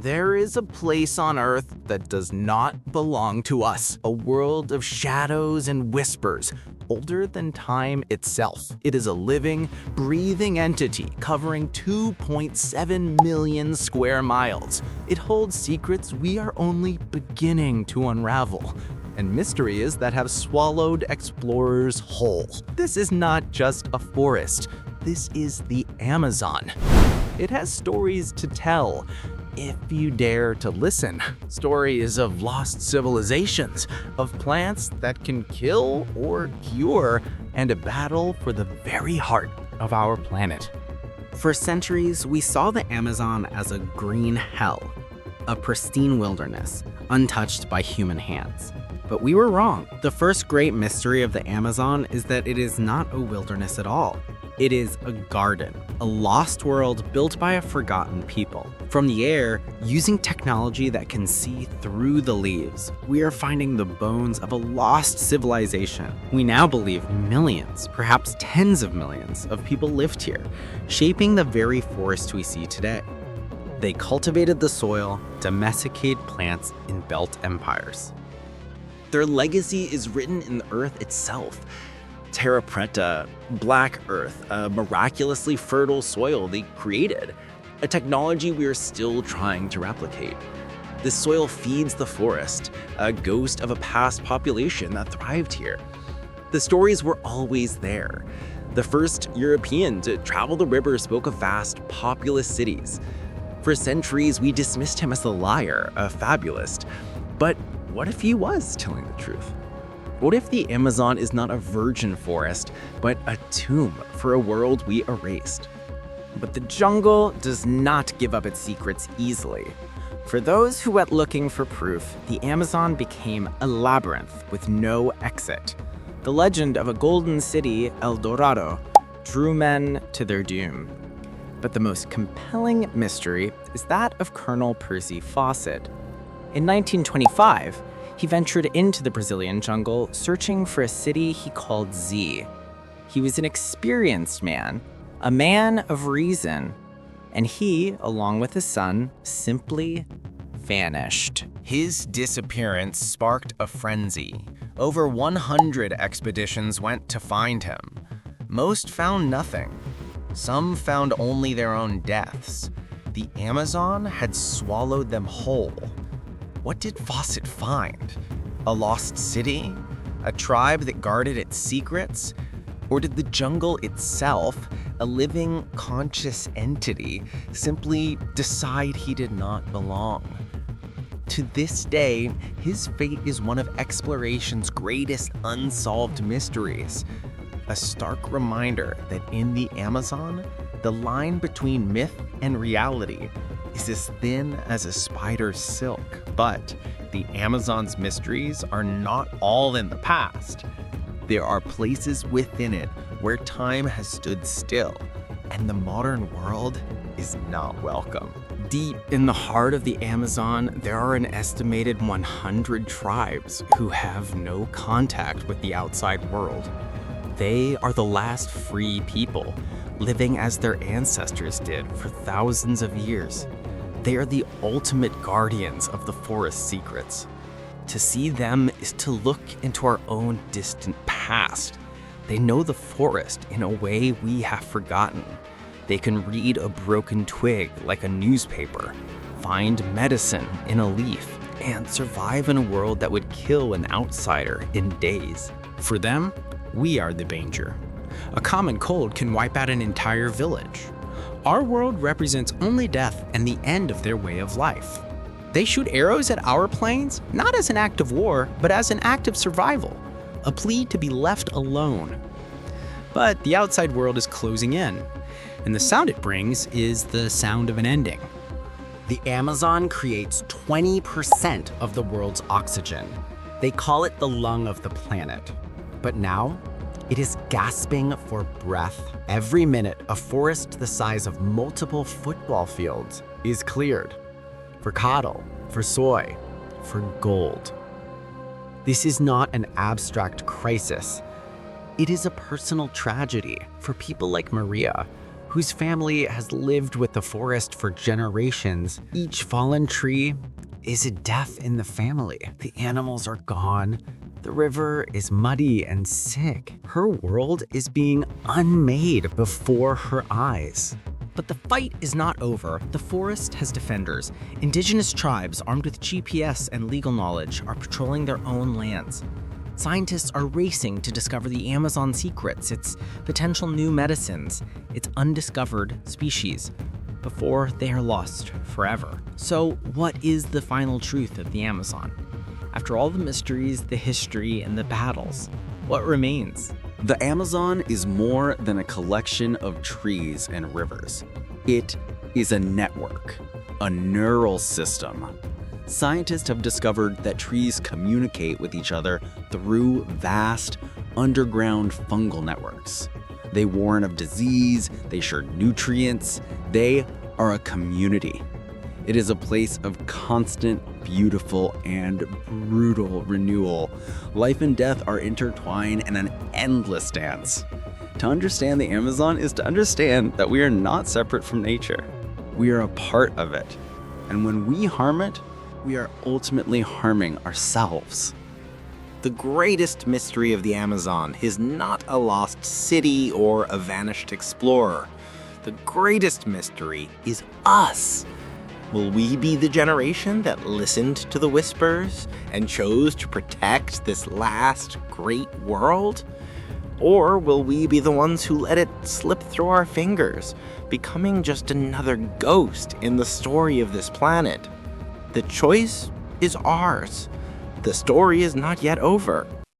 There is a place on Earth that does not belong to us, a world of shadows and whispers, older than time itself. It is a living, breathing entity covering 2.7 million square miles. It holds secrets we are only beginning to unravel, and mysteries that have swallowed explorers whole. This is not just a forest, this is the Amazon. It has stories to tell, if you dare to listen. Stories of lost civilizations, of plants that can kill or cure, and a battle for the very heart of our planet. For centuries, we saw the Amazon as a green hell, a pristine wilderness, untouched by human hands. But we were wrong. The first great mystery of the Amazon is that it is not a wilderness at all. It is a garden, a lost world built by a forgotten people. From the air, using technology that can see through the leaves, we are finding the bones of a lost civilization. We now believe millions, perhaps tens of millions, of people lived here, shaping the very forest we see today. They cultivated the soil, domesticated plants in belt empires. Their legacy is written in the earth itself. Terra Preta, Black Earth, a miraculously fertile soil they created, a technology we are still trying to replicate. This soil feeds the forest, a ghost of a past population that thrived here. The stories were always there. The first European to travel the river spoke of vast, populous cities. For centuries, we dismissed him as a liar, a fabulist. But what if he was telling the truth? What if the Amazon is not a virgin forest, but a tomb for a world we erased? But the jungle does not give up its secrets easily. For those who went looking for proof, the Amazon became a labyrinth with no exit. The legend of a golden city, El Dorado, drew men to their doom. But the most compelling mystery is that of Colonel Percy Fawcett. In 1925, he ventured into the Brazilian jungle searching for a city he called Z. He was an experienced man, a man of reason, and he, along with his son, simply vanished. His disappearance sparked a frenzy. Over 100 expeditions went to find him. Most found nothing. Some found only their own deaths. The Amazon had swallowed them whole. What did Fawcett find? A lost city? A tribe that guarded its secrets? Or did the jungle itself, a living, conscious entity, simply decide he did not belong? To this day, his fate is one of exploration's greatest unsolved mysteries. A stark reminder that in the Amazon, the line between myth and reality is as thin as a spider's silk. But the Amazon's mysteries are not all in the past. There are places within it where time has stood still, and the modern world is not welcome. Deep in the heart of the Amazon, there are an estimated 100 tribes who have no contact with the outside world. They are the last free people, living as their ancestors did for thousands of years. They are the ultimate guardians of the forest's secrets. To see them is to look into our own distant past. They know the forest in a way we have forgotten. They can read a broken twig like a newspaper, find medicine in a leaf, and survive in a world that would kill an outsider in days. For them, we are the danger. A common cold can wipe out an entire village. Our world represents only death and the end of their way of life. They shoot arrows at our planes, not as an act of war, but as an act of survival, a plea to be left alone. But the outside world is closing in, and the sound it brings is the sound of an ending. The Amazon creates 20% of the world's oxygen. They call it the lung of the planet. But now, it is gasping for breath. Every minute, a forest the size of multiple football fields is cleared. For cattle, for soy, for gold. This is not an abstract crisis. It is a personal tragedy for people like Maria, whose family has lived with the forest for generations. Each fallen tree is a death in the family. The animals are gone. The river is muddy and sick. Her world is being unmade before her eyes. But the fight is not over. The forest has defenders. Indigenous tribes armed with GPS and legal knowledge are patrolling their own lands. Scientists are racing to discover the Amazon secrets, its potential new medicines, its undiscovered species, before they are lost forever. So, what is the final truth of the Amazon? After all the mysteries, the history, and the battles, what remains? The Amazon is more than a collection of trees and rivers. It is a network, a neural system. Scientists have discovered that trees communicate with each other through vast, underground fungal networks. They warn of disease, they share nutrients, they are a community. It is a place of constant, beautiful, and brutal renewal. Life and death are intertwined in an endless dance. To understand the Amazon is to understand that we are not separate from nature. We are a part of it. And when we harm it, we are ultimately harming ourselves. The greatest mystery of the Amazon is not a lost city or a vanished explorer. The greatest mystery is us. Will we be the generation that listened to the whispers and chose to protect this last great world? Or will we be the ones who let it slip through our fingers, becoming just another ghost in the story of this planet? The choice is ours. The story is not yet over.